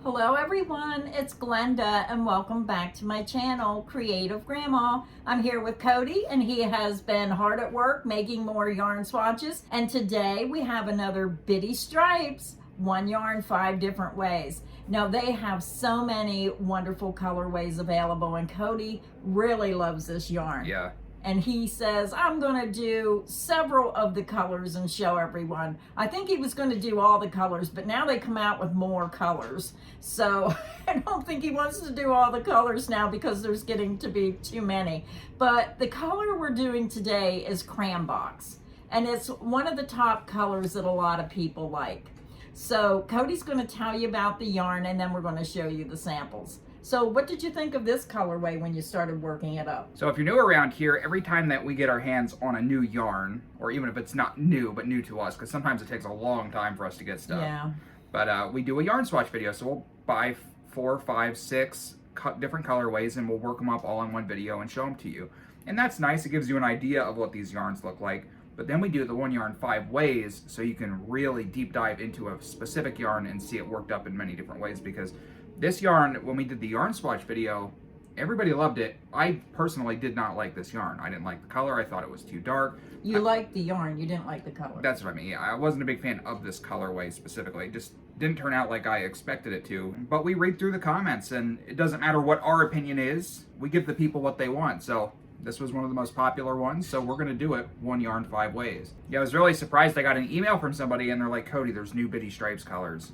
Hello everyone, it's Glenda and welcome back to my channel, Creative Grandma. I'm here with Cody and he has been hard at work making more yarn swatches, and today we have another Bitty Stripes, one yarn, 5 different ways. Now they have so many wonderful colorways available and Cody really loves this yarn. Yeah. And he says, I'm going to do several of the colors and show everyone. I think he was going to do all the colors, but now they come out with more colors. So I don't think he wants to do all the colors now because there's getting to be too many. But the color we're doing today is Crayon Box. And it's one of the top colors that a lot of people like. So Cody's going to tell you about the yarn and then we're going to show you the samples. So what did you think of this colorway when you started working it up? So if you're new around here, every time that we get our hands on a new yarn, or even if it's not new, but new to us, because sometimes it takes a long time for us to get stuff. Yeah. But we do a yarn swatch video, so we'll buy 4, 5, 6 different colorways and we'll work them up all in one video and show them to you. And that's nice, it gives you an idea of what these yarns look like. But then we do the one yarn 5 ways, so you can really deep dive into a specific yarn and see it worked up in many different ways, because this yarn, when we did the yarn swatch video, everybody loved it. I personally did not like this yarn. I didn't like the color. I thought it was too dark. You liked the yarn, you didn't like the color. That's what I mean. Yeah, I wasn't a big fan of this colorway specifically. It just didn't turn out like I expected it to. But we read through the comments, and it doesn't matter what our opinion is. We give the people what they want. So this was one of the most popular ones, so we're going to do it one yarn 5 ways. Yeah, I was really surprised. I got an email from somebody, and they're like, Cody, there's new Bitty Stripes colors.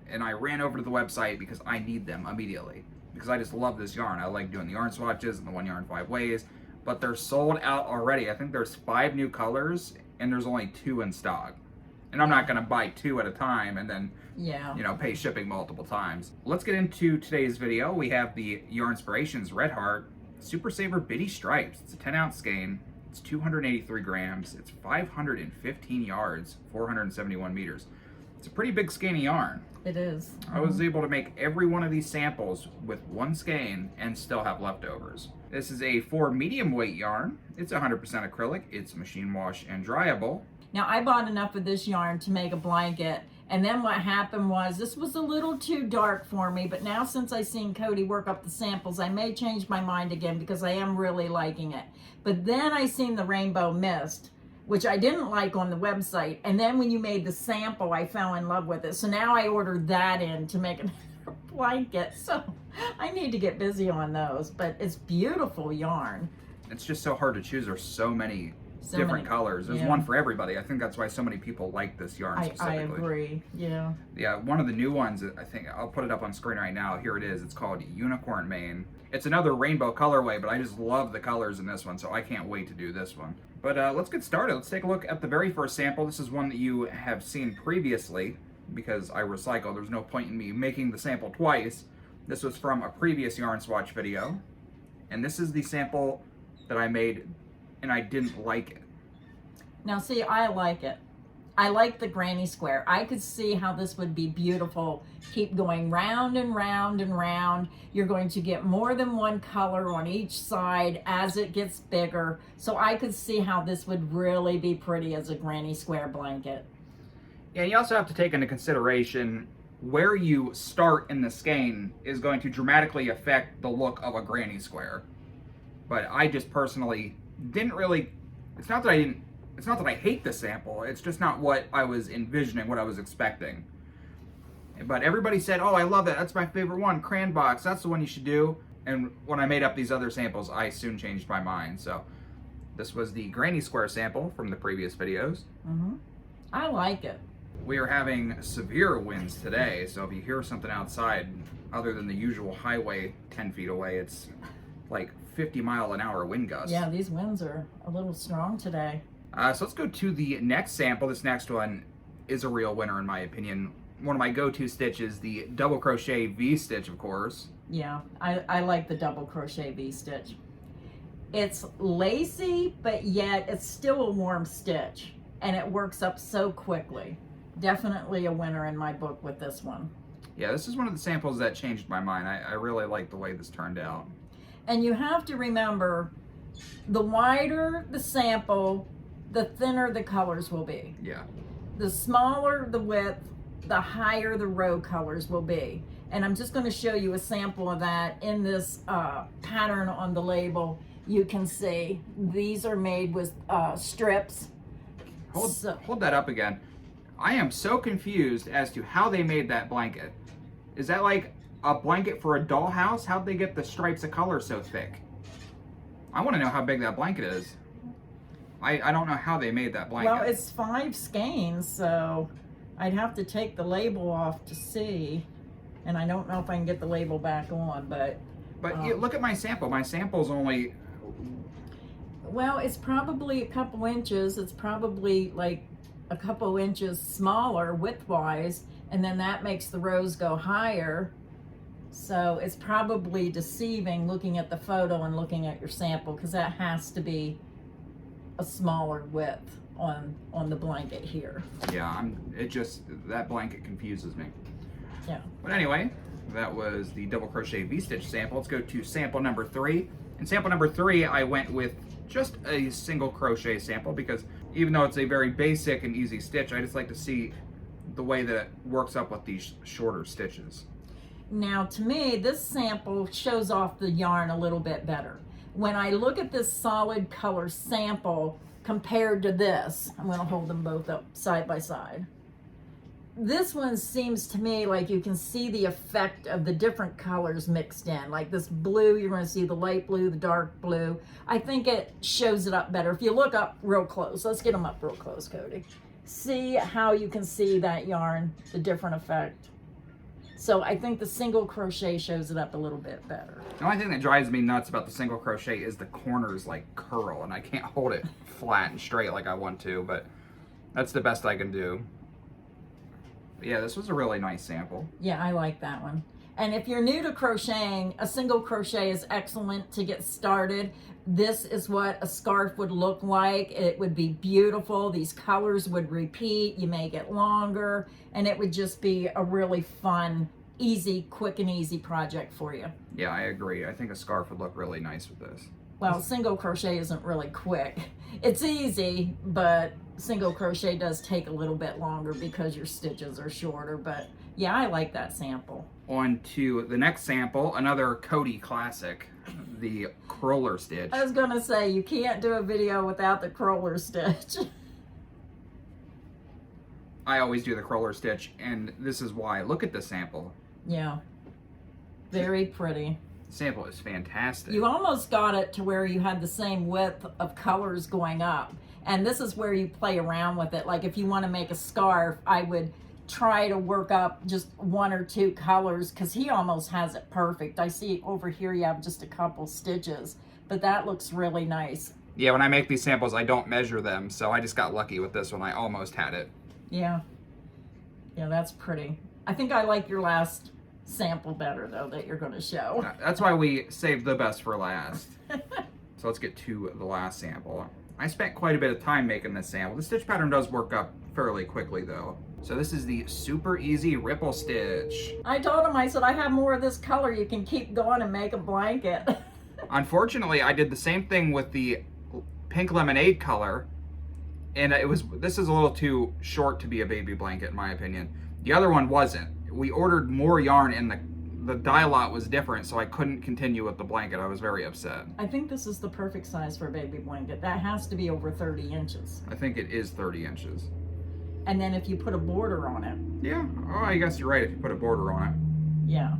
And I ran over to the website because I need them immediately. Because I just love this yarn. I like doing the yarn swatches and the one yarn 5 ways. But they're sold out already. I think there's 5 new colors and there's only 2 in stock. And I'm not going to buy 2 at a time and then, pay shipping multiple times. Let's get into today's video. We have the Yarnspirations Red Heart Super Saver Bitty Stripes. It's a 10-ounce skein. It's 283 grams. It's 515 yards, 471 meters. It's a pretty big skein of yarn. It is. I was able to make every one of these samples with one skein and still have leftovers. This is a 4 medium weight yarn. It's 100% acrylic. It's machine wash and dryable. Now I bought enough of this yarn to make a blanket, and then what happened was this was a little too dark for me, but now since I seen Cody work up the samples, I may change my mind again because I am really liking it. But then I seen the Rainbow Mist, which I didn't like on the website. And then when you made the sample, I fell in love with it. So now I ordered that in to make a blanket. So I need to get busy on those, but it's beautiful yarn. It's just so hard to choose. There's so many different colors. There's one for everybody. I think that's why so many people like this yarn specifically. I agree, yeah. Yeah, one of the new ones, I think, I'll put it up on screen right now. Here it is. It's called Unicorn Mane. It's another rainbow colorway, but I just love the colors in this one, so I can't wait to do this one. But let's get started. Let's take a look at the very first sample. This is one that you have seen previously because I recycle. There's no point in me making the sample twice. This was from a previous yarn swatch video. And this is the sample that I made, and I didn't like it. Now see, I like it. I like the granny square. I could see how this would be beautiful. Keep going round and round and round. You're going to get more than one color on each side as it gets bigger. So I could see how this would really be pretty as a granny square blanket. Yeah, you also have to take into consideration where you start in the skein is going to dramatically affect the look of a granny square. But I just personally didn't really, it's not that I hate the sample, it's just not what I was envisioning, what I was expecting. But everybody said, oh, I love it, that's my favorite one, Crayon Box, that's the one you should do. And when I made up these other samples, I soon changed my mind. So this was the granny square sample from the previous videos. I like it. We are having severe winds today, so if you hear something outside, other than the usual highway 10 feet away, it's like 50-mile-an-hour wind gusts. Yeah, these winds are a little strong today. So let's go to the next sample. This next one is a real winner in my opinion. One of my go-to stitches, the double crochet V-stitch, of course. Yeah, I like the double crochet V-stitch. It's lacy, but yet it's still a warm stitch, and it works up so quickly. Definitely a winner in my book with this one. Yeah, this is one of the samples that changed my mind. I really like the way this turned out. And you have to remember, the wider the sample, the thinner the colors will be. Yeah. The smaller the width, the higher the row colors will be. And I'm just going to show you a sample of that in this pattern on the label. You can see these are made with strips. Hold that up again. I am so confused as to how they made that blanket. Is that like a blanket for a dollhouse? How'd they get the stripes of color so thick? I want to know how big that blanket is. I don't know how they made that blanket. Well, it's 5 skeins, so I'd have to take the label off to see. And I don't know if I can get the label back on, but look at my sample. My sample's only... Well, it's probably a couple inches. It's probably like a couple inches smaller width-wise, and then that makes the rows go higher. So it's probably deceiving looking at the photo and looking at your sample, because that has to be a smaller width on the blanket here. Yeah, that blanket confuses me. Yeah. But anyway, that was the double crochet V-stitch sample. Let's go to sample number 3. In sample number 3, I went with just a single crochet sample, because even though it's a very basic and easy stitch, I just like to see the way that it works up with these shorter stitches. Now, to me, this sample shows off the yarn a little bit better. When I look at this solid color sample compared to this, I'm going to hold them both up side by side. This one seems to me like you can see the effect of the different colors mixed in. Like this blue, you're going to see the light blue, the dark blue. I think it shows it up better. If you look up real close, let's get them up real close, Cody. See how you can see that yarn, the different effect. So I think the single crochet shows it up a little bit better. The only thing that drives me nuts about the single crochet is the corners like curl, and I can't hold it flat and straight like I want to, but that's the best I can do. But yeah, this was a really nice sample. Yeah, I like that one. And if you're new to crocheting, a single crochet is excellent to get started. This is what a scarf would look like. It would be beautiful. These colors would repeat. You make it longer, and it would just be a really fun, easy, quick and easy project for you. Yeah, I agree. I think a scarf would look really nice with this. Well, single crochet isn't really quick. It's easy, but single crochet does take a little bit longer because your stitches are shorter. But yeah, I like that sample. On to the next sample, another Cody classic, the cruller stitch. I was gonna say, you can't do a video without the cruller stitch. I always do the cruller stitch, and this is why. Look at the sample. Yeah, very pretty. Sample is fantastic. You almost got it to where you had the same width of colors going up. And this is where you play around with it. Like if you want to make a scarf, I would try to work up just 1 or 2 colors, because he almost has it perfect. I see over here you have just a couple stitches, but that looks really nice. Yeah, when I make these samples, I don't measure them, so I just got lucky with this one. I almost had it. Yeah. Yeah, that's pretty. I think I like your last sample better, though, that you're going to show. That's why we saved the best for last. So let's get to the last sample. I spent quite a bit of time making this sample. The stitch pattern does work up fairly quickly, though. So this is the super easy ripple stitch. I told him, I said, I have more of this color. You can keep going and make a blanket. Unfortunately, I did the same thing with the pink lemonade color, and this is a little too short to be a baby blanket, in my opinion. The other one wasn't. We ordered more yarn, and the dye lot was different, so I couldn't continue with the blanket. I was very upset. I think this is the perfect size for a baby blanket. That has to be over 30 inches. I think it is 30 inches. And then if you put a border on it. Yeah, oh, I guess you're right if you put a border on it. Yeah.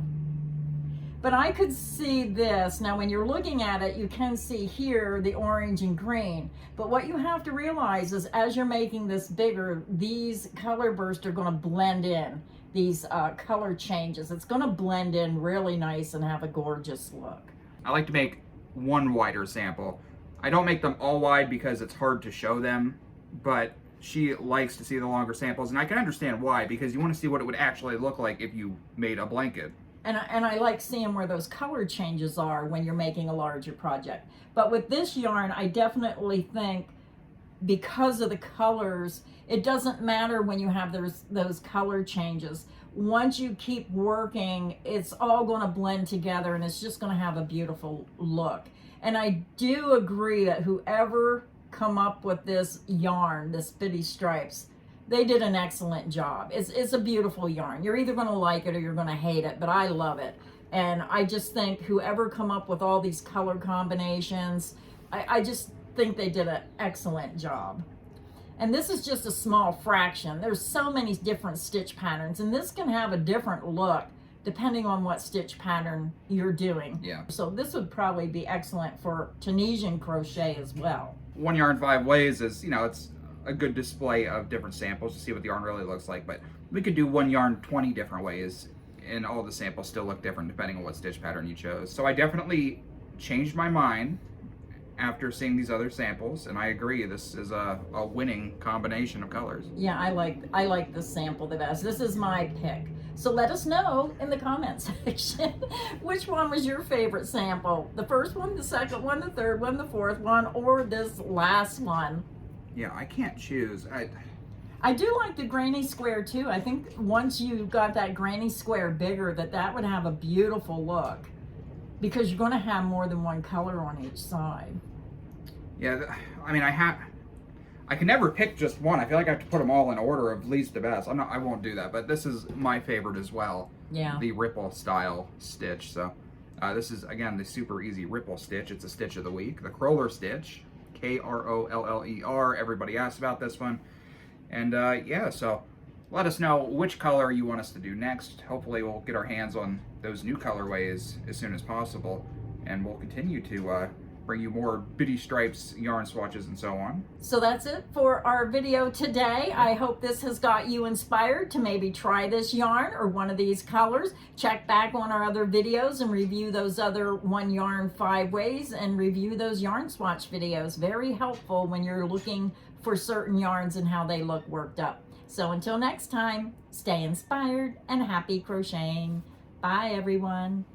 But I could see this. Now, when you're looking at it, you can see here the orange and green. But what you have to realize is as you're making this bigger, these color bursts are going to blend in. These color changes. It's going to blend in really nice and have a gorgeous look. I like to make one wider sample. I don't make them all wide because it's hard to show them, but she likes to see the longer samples, and I can understand why, because you want to see what it would actually look like if you made a blanket. And I like seeing where those color changes are when you're making a larger project. But with this yarn, I definitely think because of the colors, it doesn't matter when you have those color changes. Once you keep working, it's all going to blend together, and it's just going to have a beautiful look. And I do agree that whoever come up with this yarn, this Bitty Stripes, They did an excellent job. It's a beautiful yarn. You're either going to like it or you're going to hate it, but I love it. And I just think whoever come up with all these color combinations, I just think they did an excellent job. And this is just a small fraction. There's so many different stitch patterns, and this can have a different look depending on what stitch pattern you're doing. Yeah. So this would probably be excellent for Tunisian crochet as well. 1 yarn 5 ways is, you know, it's a good display of different samples to see what the yarn really looks like, but we could do 1 yarn 20 different ways, and all the samples still look different depending on what stitch pattern you chose. So I definitely changed my mind after seeing these other samples, and I agree this is a winning combination of colors. Yeah, I like this sample the best. This is my pick. So let us know in the comment section which one was your favorite sample. The first one, the second one, the third one, the fourth one, or this last one. Yeah, I can't choose. I do like the granny square too. I think once you got that granny square bigger, that would have a beautiful look, because you're going to have more than one color on each side. Yeah, I mean, I can never pick just one. I feel like I have to put them all in order of least to best. I won't do that, but this is my favorite as well. Yeah. The ripple style stitch. So this is, again, the super easy ripple stitch. It's a stitch of the week. The Kroller stitch, K-R-O-L-L-E-R. Everybody asked about this one. And yeah, so let us know which color you want us to do next. Hopefully we'll get our hands on those new colorways as soon as possible, and we'll continue to bring you more bitty stripes, yarn swatches, and so on. So that's it for our video today. I hope this has got you inspired to maybe try this yarn or one of these colors. Check back on our other videos and review those other 1 yarn 5 ways, and review those yarn swatch videos. Very helpful when you're looking for certain yarns and how they look worked up. So until next time, stay inspired and happy crocheting. Bye everyone.